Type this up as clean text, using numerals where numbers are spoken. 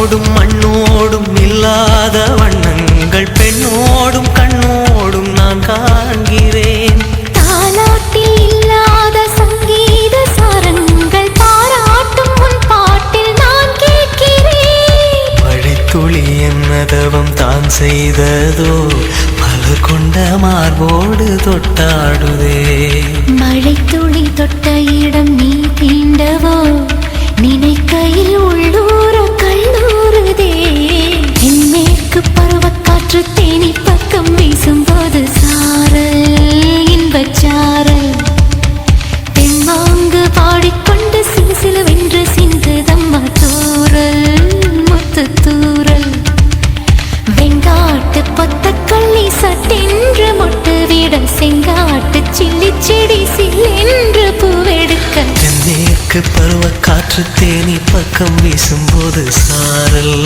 வானோடும் மண்ணோடும் இல்லாத வண்ணங்கள் பெண்ணோடும் கண்ணோடும் நான் காண்கிறேன். தாலாட்டில் இல்லாத சங்கீத சாரங்கள் பாராட்டும் உன் பாட்டில் நான் கேட்கிறேன். மழைத்துளி என்னதவம் தான் செய்ததோ மலர் கொண்ட மார்போடு தொட்டாடுதே. மழை துளி தொட்ட இடம் நீ தீண்டவோ நினைக்கையில் உள்ளூர கல்லூருதே. என் மேற்கு பருவக்காற்று தேனி பக்கம் வீசும்போது சாரல் இன்பச்சாரல் தென்மாங்கு பாடிக்கொண்டு சிலு சிலுவென்று சிந்துதம்மா தூரல் முத்து தூரல். வெங்காட்டு பொத்தக்கள்ளி சட்டென்று மொட்டு விட செங்காட்டு சில்லி செடி சில்லென்று பூவெடுக்க. தென்மேற்கு பருவக்காற்று தேனி பக்கம் வீசும்போது சாரல்